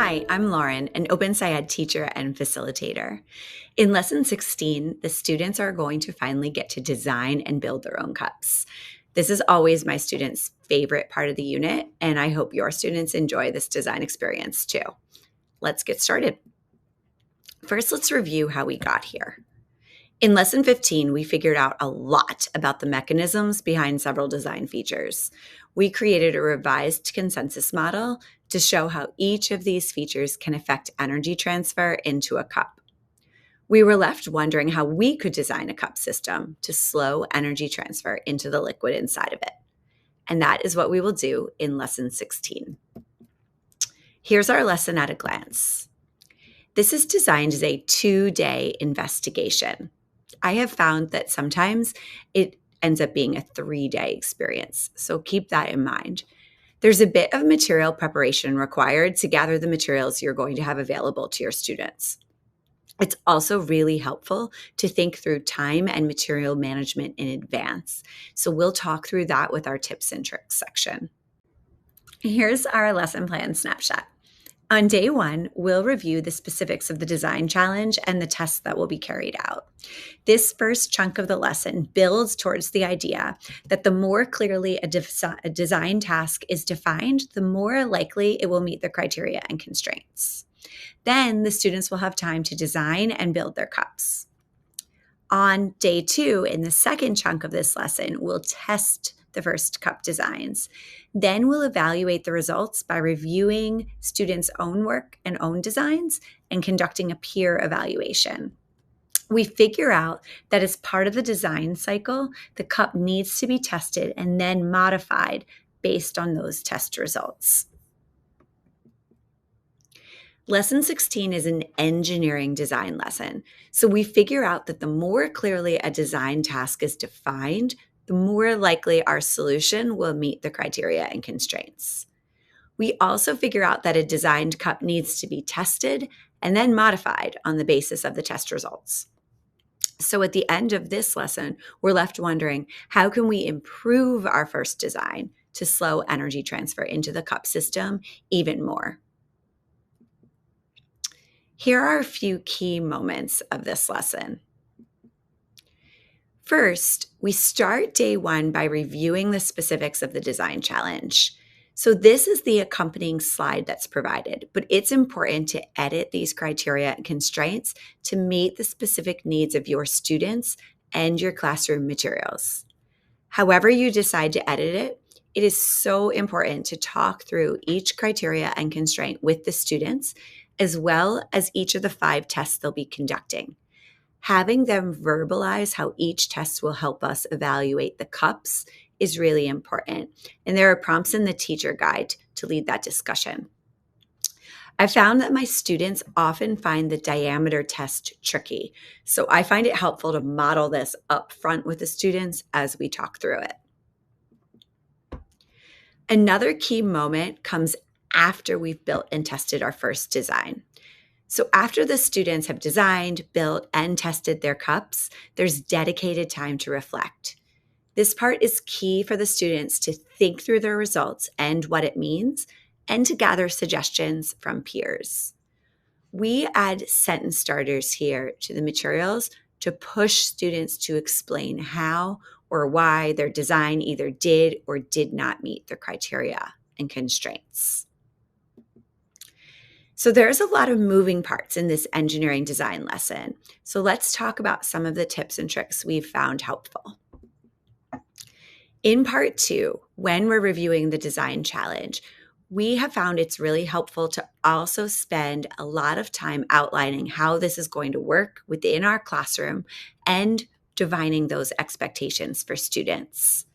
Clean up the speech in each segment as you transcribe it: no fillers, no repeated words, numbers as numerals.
Hi, I'm Lauren, an OpenSciEd teacher and facilitator. In Lesson 16, the students are going to finally get to design and build their own cups. This is always my students' favorite part of the unit, and I hope your students enjoy this design experience too. Let's get started. First, let's review how we got here. In Lesson 15, we figured out a lot about the mechanisms behind several design features. We created a revised consensus model to show how each of these features can affect energy transfer into a cup. We were left wondering how we could design a cup system to slow energy transfer into the liquid inside of it. And that is what we will do in Lesson 16. Here's our lesson at a glance. This is designed as a 2-day investigation. I have found that sometimes it ends up being a 3-day experience, so keep that in mind. There's a bit of material preparation required to gather the materials you're going to have available to your students. It's also really helpful to think through time and material management in advance, so we'll talk through that with our tips and tricks section. Here's our lesson plan snapshot. On day 1, we'll review the specifics of the design challenge and the tests that will be carried out. This first chunk of the lesson builds towards the idea that the more clearly a design task is defined, the more likely it will meet the criteria and constraints. Then the students will have time to design and build their cups. On day 2, in the second chunk of this lesson, we'll test the first cup designs. Then we'll evaluate the results by reviewing students' own work and own designs and conducting a peer evaluation. We figure out that as part of the design cycle, the cup needs to be tested and then modified based on those test results. Lesson 16 is an engineering design lesson. So we figure out that the more clearly a design task is defined, the more likely our solution will meet the criteria and constraints. We also figure out that a designed cup needs to be tested and then modified on the basis of the test results. So at the end of this lesson, we're left wondering, how can we improve our first design to slow energy transfer into the cup system even more? Here are a few key moments of this lesson. First, we start day 1 by reviewing the specifics of the design challenge. So this is the accompanying slide that's provided, but it's important to edit these criteria and constraints to meet the specific needs of your students and your classroom materials. However you decide to edit it, it is so important to talk through each criteria and constraint with the students, as well as each of the 5 tests they'll be conducting. Having them verbalize how each test will help us evaluate the cups is really important. And there are prompts in the teacher guide to lead that discussion. I found that my students often find the diameter test tricky, so I find it helpful to model this up front with the students as we talk through it. Another key moment comes after we've built and tested our first design. So after the students have designed, built, and tested their cups, there's dedicated time to reflect. This part is key for the students to think through their results and what it means, and to gather suggestions from peers. We add sentence starters here to the materials to push students to explain how or why their design either did or did not meet the criteria and constraints. So there's a lot of moving parts in this engineering design lesson. So let's talk about some of the tips and tricks we've found helpful. In part 2, when we're reviewing the design challenge, we have found it's really helpful to also spend a lot of time outlining how this is going to work within our classroom and defining those expectations for students.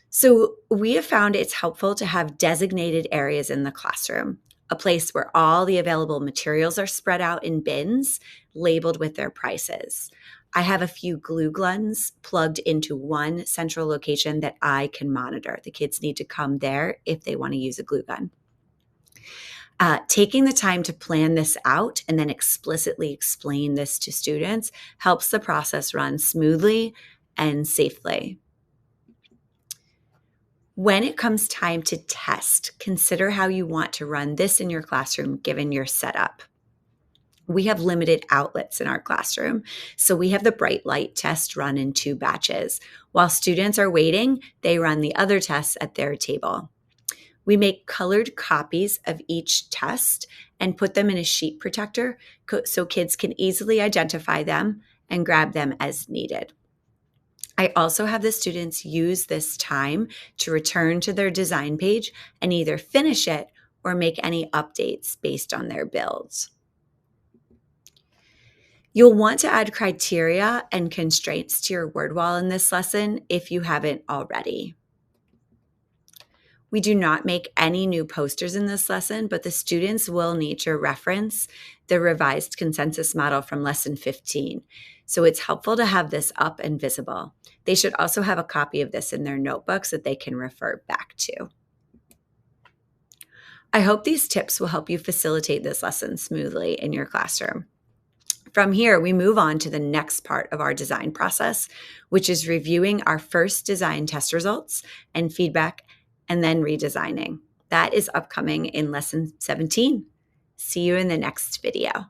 So we have found it's helpful to have designated areas in the classroom, a place where all the available materials are spread out in bins labeled with their prices. I have a few glue guns plugged into one central location that I can monitor. The kids need to come there if they want to use a glue gun. Taking the time to plan this out and then explicitly explain this to students helps the process run smoothly and safely. When it comes time to test, consider how you want to run this in your classroom given your setup. We have limited outlets in our classroom, so we have the bright light test run in 2 batches. While students are waiting, they run the other tests at their table. We make colored copies of each test and put them in a sheet protector so kids can easily identify them and grab them as needed. I also have the students use this time to return to their design page and either finish it or make any updates based on their builds. You'll want to add criteria and constraints to your word wall in this lesson if you haven't already. We do not make any new posters in this lesson, but the students will need to reference the revised consensus model from lesson 15. So it's helpful to have this up and visible. They should also have a copy of this in their notebooks that they can refer back to. I hope these tips will help you facilitate this lesson smoothly in your classroom. From here, we move on to the next part of our design process, which is reviewing our first design test results and feedback and then redesigning. That is upcoming in lesson 17. See you in the next video.